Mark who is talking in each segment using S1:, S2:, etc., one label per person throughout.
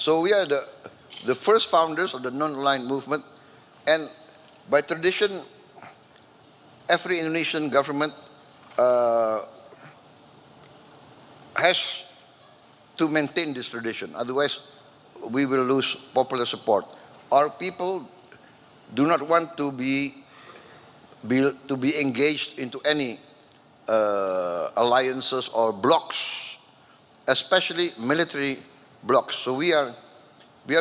S1: So we are the first founders of the non-aligned movement, and by tradition, every Indonesian government has to maintain this tradition. Otherwise, we will lose popular support. Our people do not want to be engaged into any alliances or blocs, especially military blocs. So we are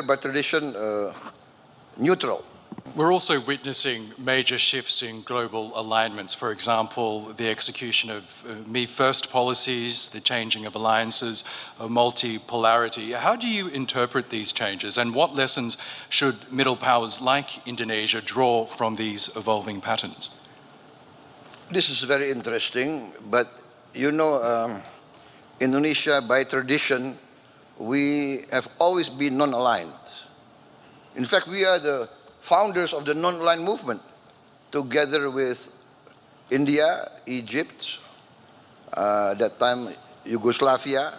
S1: by tradition neutral.
S2: We're also witnessing major shifts in global alignments. For example, the execution of Me First policies, the changing of alliances, multipolarity. How do you interpret these changes, and what lessons should middle powers like Indonesia draw from these evolving patterns?
S1: This is very interesting, but you know, Indonesia, by tradition, we have always been non-aligned. In fact, we are the founders of the non-aligned movement, together with India, Egypt, that time Yugoslavia.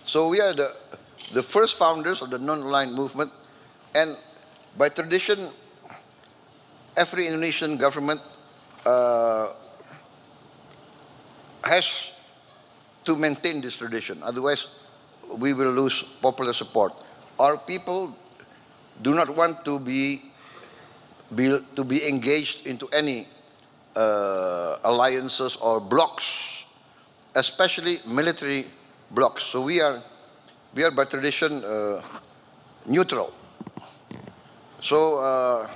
S1: So we are the first founders of the non-aligned movement, and by tradition, every Indonesian government has to maintain this tradition. Otherwise, we will lose popular support. Our people do not want to be engaged into any alliances or blocs, especially military blocs. So we are by tradition neutral. So,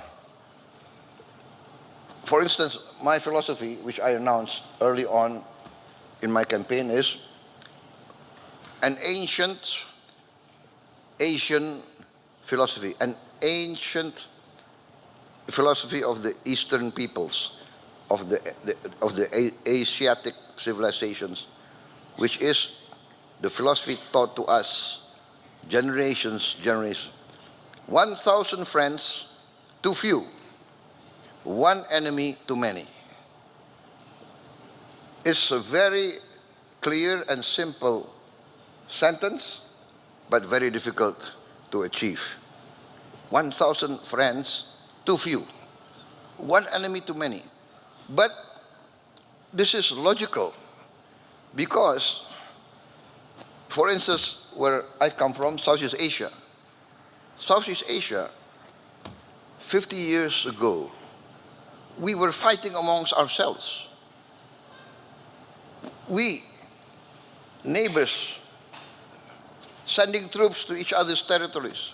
S1: for instance, my philosophy, which I announced early on in my campaign, is an ancient Asian philosophy, an ancient philosophy of the Eastern peoples, of the Asiatic civilizations, which is the philosophy taught to us generations. 1,000 friends too few, one enemy too many. It's a very clear and simple sentence, but very difficult to achieve. 1,000 friends too few, one enemy too many. But this is logical, because, for instance, where I come from, Southeast Asia, 50 years ago, we were fighting amongst ourselves. We, neighbors, sending troops to each other's territories,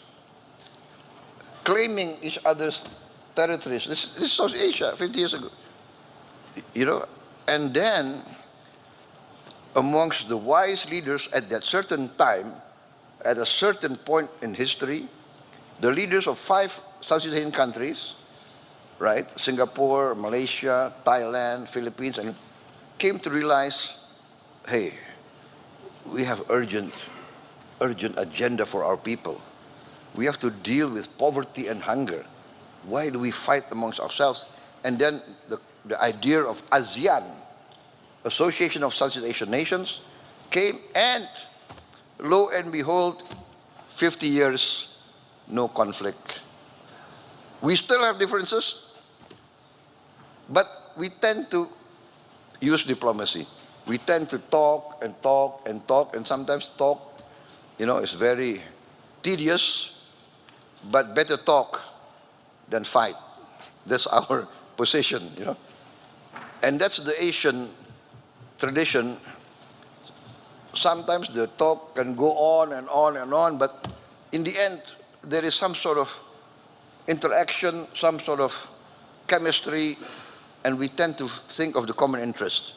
S1: claiming each other's territories. This is South Asia 50 years ago. You know, and then amongst the wise leaders at that certain time, at a certain point in history, the leaders of 5 Southeast Asian countries, right, Singapore, Malaysia, Thailand, Philippines, and came to realize, hey, we have urgent agenda for our people. We have to deal with poverty and hunger. Why do we fight amongst ourselves? And then the idea of ASEAN, Association of Southeast Asian Nations, came, and lo and behold, 50 years, no conflict. We still have differences, but we tend to use diplomacy. We tend to talk, and sometimes talk, you know, is very tedious, but better talk than fight. That's our position, you know. And that's the Asian tradition. Sometimes the talk can go on and on, but in the end, there is some sort of interaction, some sort of chemistry, and we tend to think of the common interest.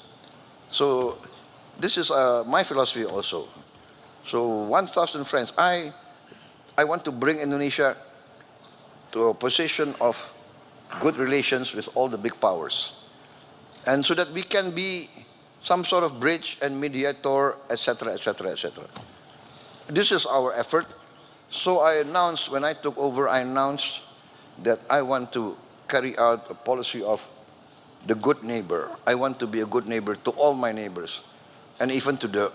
S1: So this is my philosophy also. So 1,000 friends. I want to bring Indonesia to a position of good relations with all the big powers, and so that we can be some sort of bridge and mediator, etc., etc., etc. This is our effort. So I announced, when I took over, I announced that I want to carry out a policy of the good neighbor. I want to be a good neighbor to all my neighbors, and even to the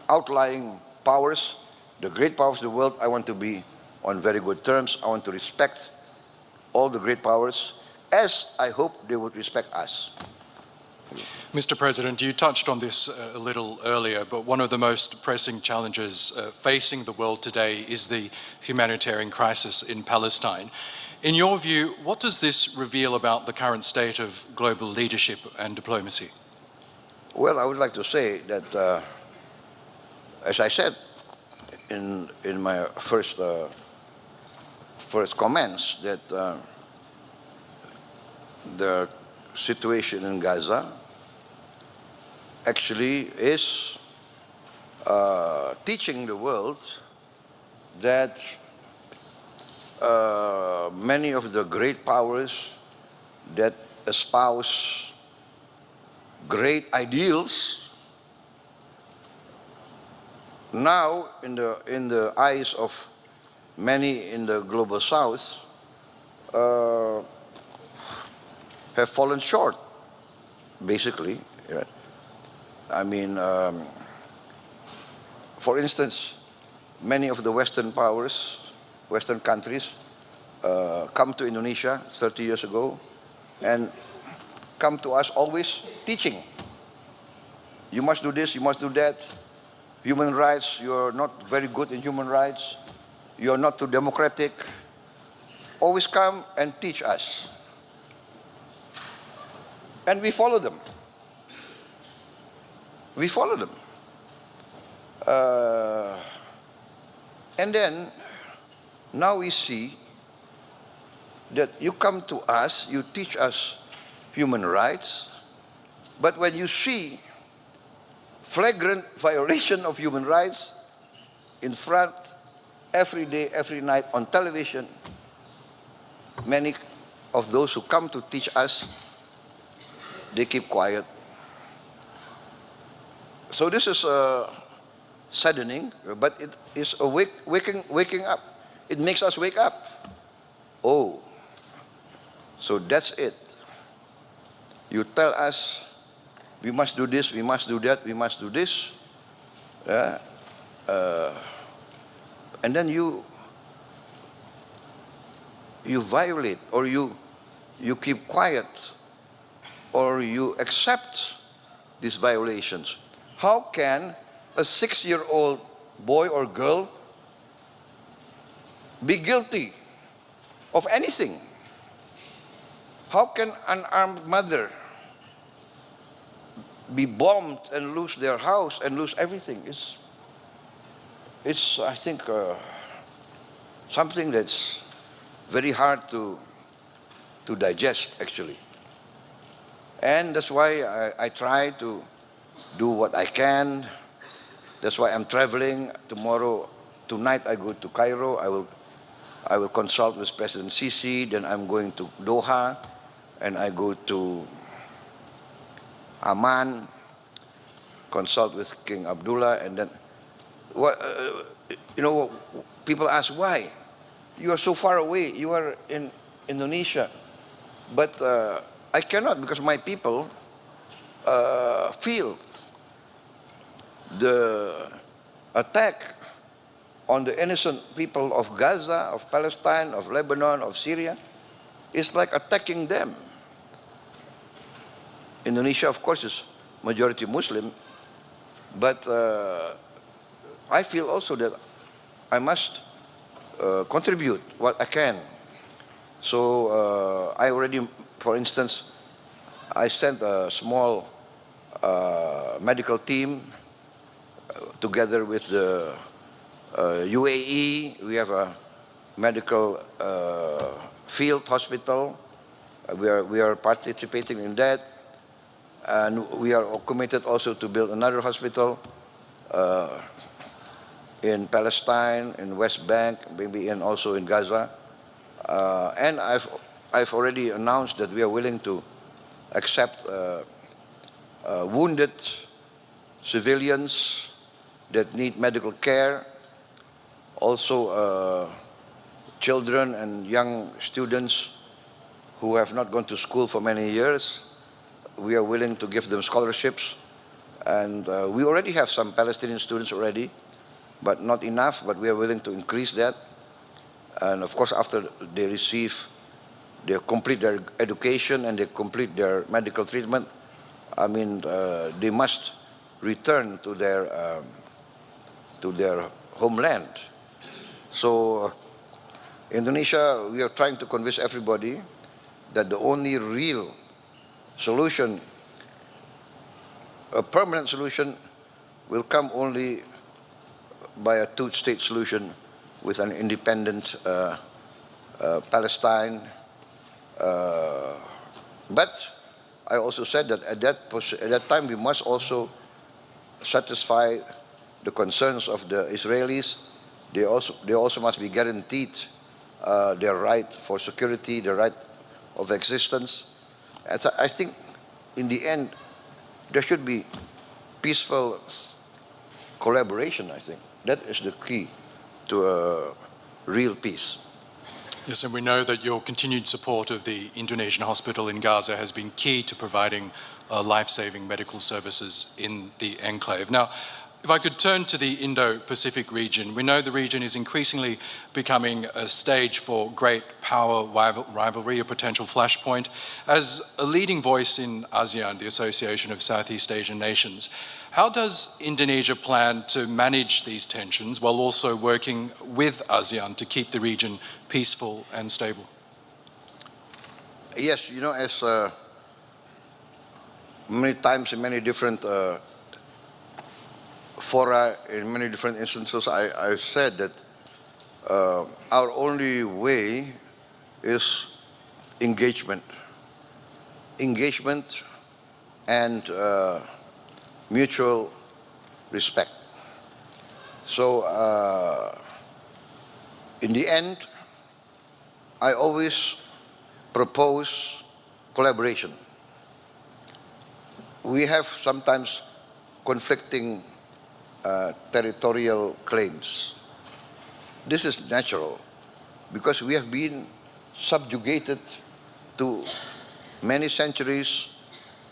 S1: outlying powers the great powers of the world, I want to be on very good terms. I want to respect all the great powers, as I hope they would respect us.
S2: Mr. President, you touched on this a little earlier, but one of the most pressing challenges facing the world today is the humanitarian crisis in Palestine. In your view, what does this reveal about the current state of global leadership and diplomacy?
S1: Well, I would like to say that, as I said in my first comments, that the situation in Gaza actually is teaching the world that many of the great powers that espouse great ideals now, in the eyes of many in the global south, have fallen short, basically. I mean, for instance, many of the Western powers, Western countries, come to Indonesia 30 years ago and come to us always teaching. You must do this, you must do that. Human rights, you're not very good in human rights. You're not too democratic. Always come and teach us. And we follow them. We follow them. And then, now we see that you come to us, you teach us human rights, but when you see flagrant violation of human rights in front, every day, every night on television, many of those who come to teach us, they keep quiet. So this is saddening, but it is a waking up. It makes us wake up. Oh, so that's it. You tell us, we must do this, we must do that, we must do this. And then you violate, or you keep quiet, or you accept these violations. How can a 6-year-old boy or girl be guilty of anything? How can an armed mother be bombed and lose their house and lose everything? It's I think, something that's very hard to digest, actually. And that's why I try to do what I can. That's why I'm traveling tomorrow. Tonight I go to Cairo. I will consult with President Sisi. Then I'm going to Doha, and I go to Amman, consult with King Abdullah, and then people ask why. You are so far away. You are in Indonesia, but I cannot, because my people feel the attack on the innocent people of Gaza, of Palestine, of Lebanon, of Syria, is like attacking them. Indonesia, of course, is majority Muslim, but I feel also that I must contribute what I can. So I already, for instance, I sent a small medical team together with the UAE. We have a medical field hospital. We are participating in that. And we are committed also to build another hospital in Palestine, in West Bank, maybe also in Gaza. And I've already announced that we are willing to accept wounded civilians that need medical care, also children and young students who have not gone to school for many years. We are willing to give them scholarships, and we already have some Palestinian students already but not enough, but we are willing to increase that. And of course, after they complete their education and they complete their medical treatment, I mean, they must return to their homeland. So Indonesia, we are trying to convince everybody that the only real solution, a permanent solution, will come only by a two-state solution with an independent Palestine. But I also said that at that time we must also satisfy the concerns of the Israelis. They also must be guaranteed their right for security, their right of existence. And so I think in the end there should be peaceful collaboration. I think that is the key to a real peace.
S2: Yes, and we know that your continued support of the Indonesian hospital in Gaza has been key to providing life-saving medical services in the enclave. Now, if I could turn to the Indo-Pacific region, we know the region is increasingly becoming a stage for great power rivalry, a potential flashpoint. As a leading voice in ASEAN, the Association of Southeast Asian Nations, how does Indonesia plan to manage these tensions while also working with ASEAN to keep the region peaceful and stable?
S1: Yes, you know, as many times in many different fora, in many different instances, I said that our only way is engagement. Engagement and mutual respect. So in the end, I always propose collaboration. We have sometimes conflicting territorial claims. This is natural because we have been subjugated to many centuries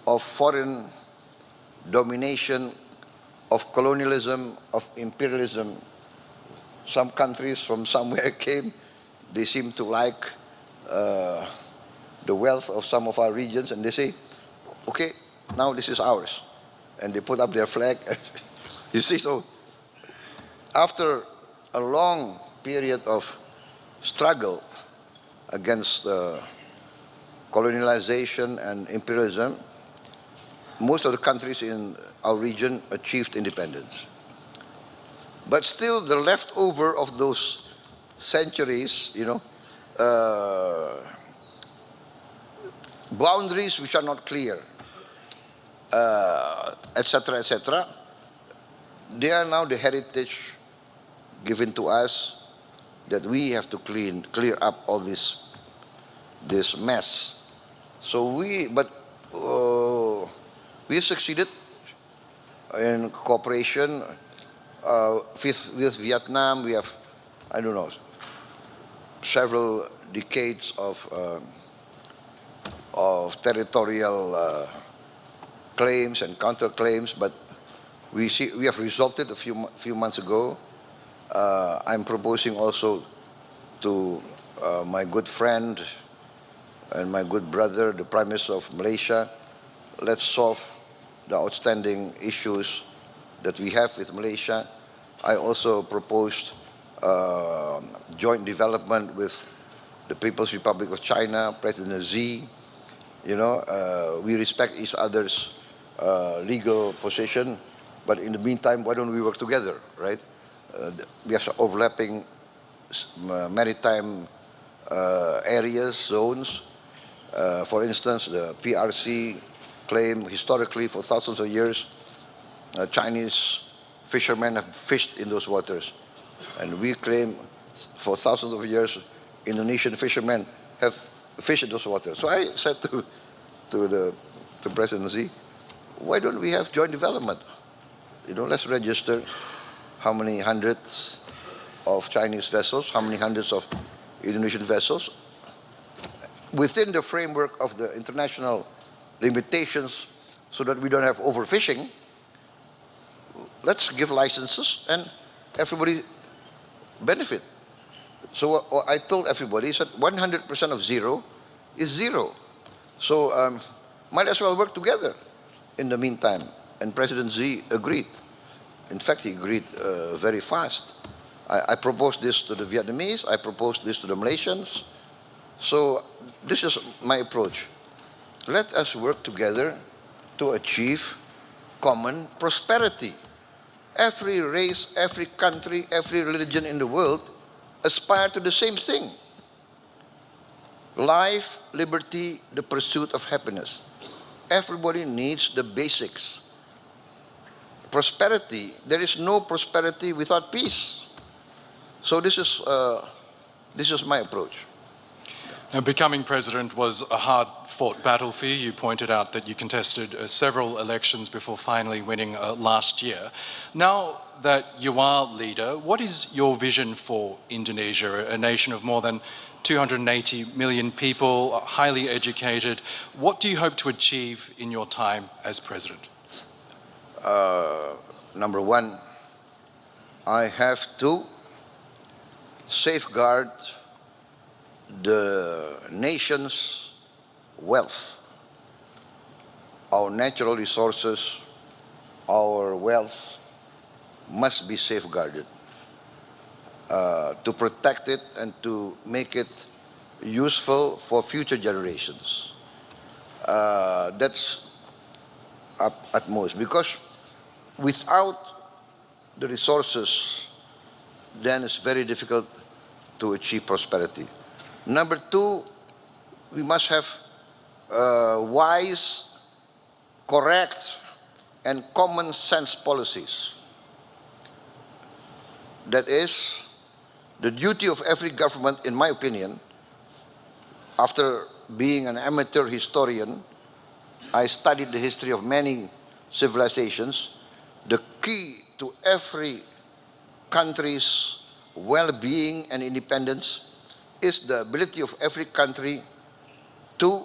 S1: of foreign domination, of colonialism, of imperialism. Some countries from somewhere came, they seem to like the wealth of some of our regions, and they say, okay, now this is ours. And they put up their flag. You see, so after a long period of struggle against colonialization and imperialism, most of the countries in our region achieved independence. But still, the leftover of those centuries, you know, boundaries which are not clear, etc., etc., they are now the heritage given to us that we have to clear up all this mess. So we succeeded in cooperation with Vietnam. We have, I don't know, several decades of territorial claims and counterclaims, but we have resolved it a few months ago. I'm proposing also to my good friend and my good brother, the Prime Minister of Malaysia, let's solve the outstanding issues that we have with Malaysia. I also proposed joint development with the People's Republic of China, President Xi. You know, we respect each other's legal position, but in the meantime, why don't we work together, right? We have overlapping maritime areas, zones. For instance, the PRC claim historically for thousands of years, Chinese fishermen have fished in those waters. And we claim for thousands of years, Indonesian fishermen have fished in those waters. So I said to President Xi, why don't we have joint development? You know, let's register how many hundreds of Chinese vessels, how many hundreds of Indonesian vessels, within the framework of the international limitations so that we don't have overfishing. Let's give licenses and everybody benefit. So I told everybody that 100% of zero is zero. So might as well work together in the meantime. And President Xi agreed. In fact, he agreed very fast. I proposed this to the Vietnamese, I proposed this to the Malaysians. So this is my approach. Let us work together to achieve common prosperity. Every race, every country, every religion in the world aspire to the same thing. Life, liberty, the pursuit of happiness. Everybody needs the basics. Prosperity, there is no prosperity without peace. So this is my approach.
S2: Now, becoming president was a hard-fought battle for you. You pointed out that you contested several elections before finally winning last year. Now that you are leader, what is your vision for Indonesia, a nation of more than 280 million people, highly educated? What do you hope to achieve in your time as president?
S1: Number one, I have to safeguard the nation's wealth, our natural resources, our wealth must be safeguarded to protect it and to make it useful for future generations. That's at most, because without the resources, then it's very difficult to achieve prosperity. Number two, we must have wise, correct, and common sense policies. That is the duty of every government, in my opinion. After being an amateur historian, I studied the history of many civilizations. The key to every country's well-being and independence is the ability of every country to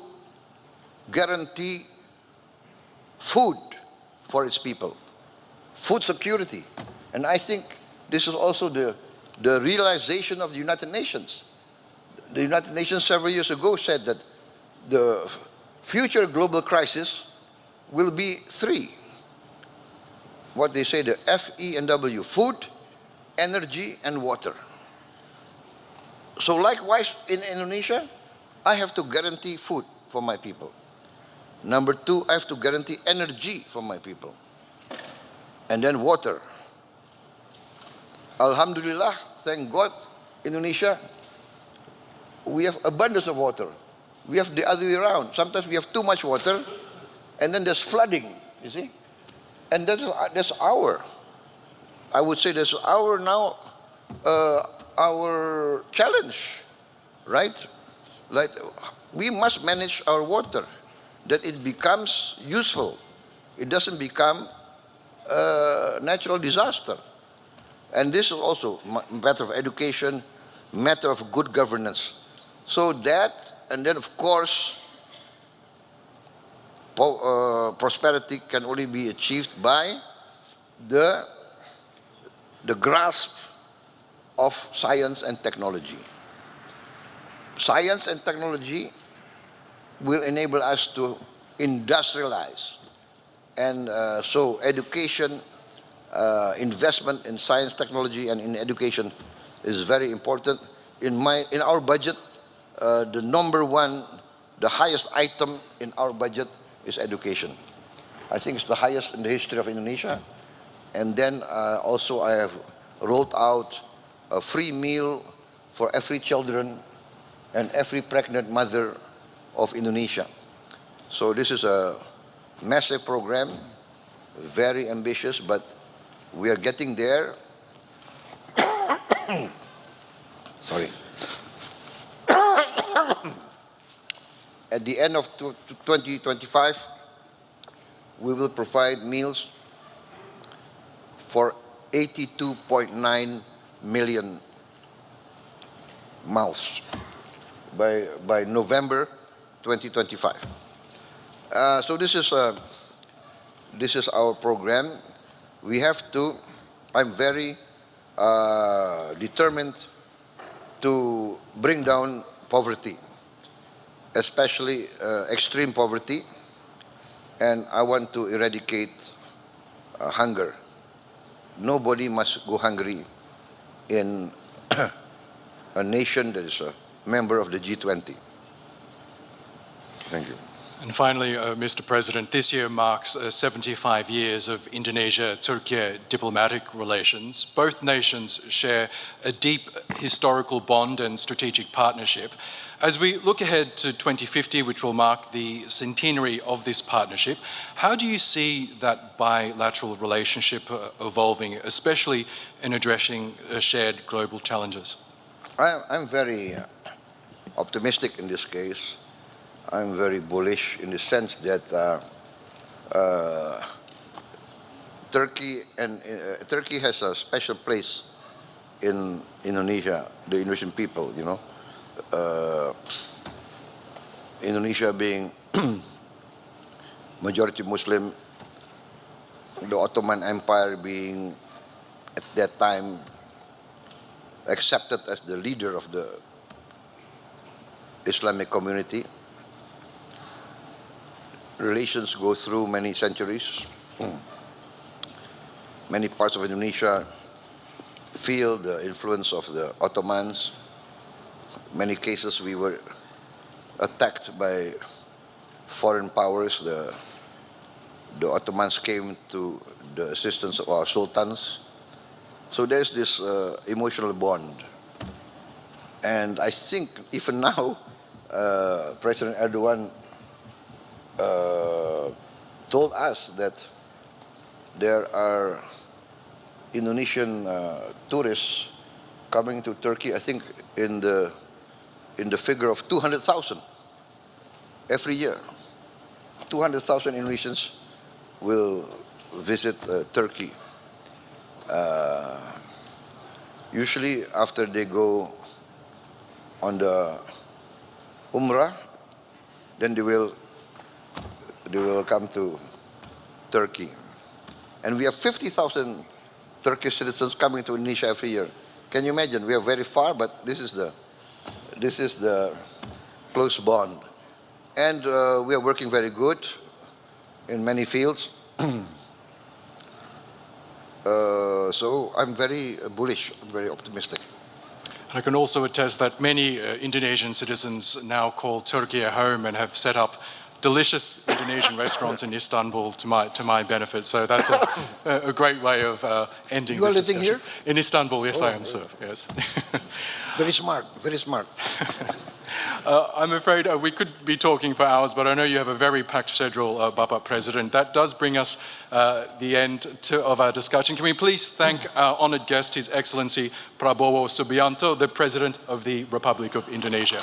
S1: guarantee food for its people, food security. And I think this is also the realization of the United Nations. The United Nations several years ago said that the future global crisis will be three. What they say, the FEW, food, energy, and water. So likewise, in Indonesia, I have to guarantee food for my people. Number two, I have to guarantee energy for my people. And then water. Alhamdulillah, thank God, Indonesia, we have abundance of water. We have the other way around. Sometimes we have too much water, and then there's flooding, you see? And that's I would say that's our challenge, right? Like, we must manage our water, that it becomes useful. It doesn't become a natural disaster. And this is also a matter of education, matter of good governance. So that, and then of course, prosperity can only be achieved by the grasp of science and technology. Science and technology will enable us to industrialize. And so education, investment in science, technology, and in education is very important. In our budget, the number one, the highest item in our budget is education. I think it's the highest in the history of Indonesia. And then also I have rolled out a free meal for every children and every pregnant mother of Indonesia. So this is a massive program, very ambitious, but we are getting there. Sorry. At the end of 2025, we will provide meals for 82.9 million mouths by November 2025. So this is our program. We have to. I'm very determined to bring down poverty, especially extreme poverty, and I want to eradicate hunger. Nobody must go hungry in a nation that is a member of the G20. Thank you.
S2: And finally, Mr. President, this year marks 75 years of Indonesia-Turkey diplomatic relations. Both nations share a deep historical bond and strategic partnership. As we look ahead to 2050, which will mark the centenary of this partnership, how do you see that bilateral relationship evolving, especially in addressing shared global challenges?
S1: I'm very optimistic in this case. I'm very bullish in the sense that Turkey has a special place in Indonesia, the Indonesian people, you know. Indonesia being majority Muslim, the Ottoman Empire being at that time accepted as the leader of the Islamic community. Relations go through many centuries. Many parts of Indonesia feel the influence of the Ottomans. Many cases we were attacked by foreign powers. The Ottomans came to the assistance of our sultans. So there's this emotional bond. And I think even now, President Erdogan told us that there are Indonesian tourists coming to Turkey, I think in the figure of 200,000 every year. 200,000 Indonesians will visit Turkey. Usually after they go on the Umrah, then they will come to Turkey. And we have 50,000 Turkish citizens coming to Indonesia every year. Can you imagine? We are very far, but this is the close bond. And we are working very good in many fields. So I'm very bullish, I'm very optimistic.
S2: I can also attest that many Indonesian citizens now call Turkey a home and have set up delicious Indonesian restaurants in Istanbul to my benefit. So that's a great way of ending
S1: You are
S2: this
S1: living
S2: discussion.
S1: here?
S2: In Istanbul, yes, I am, sir. Yes.
S1: Very smart, very smart.
S2: I'm afraid we could be talking for hours, but I know you have a very packed schedule, Bapak President. That does bring us the end of our discussion. Can we please thank our honored guest, His Excellency Prabowo Subianto, the President of the Republic of Indonesia.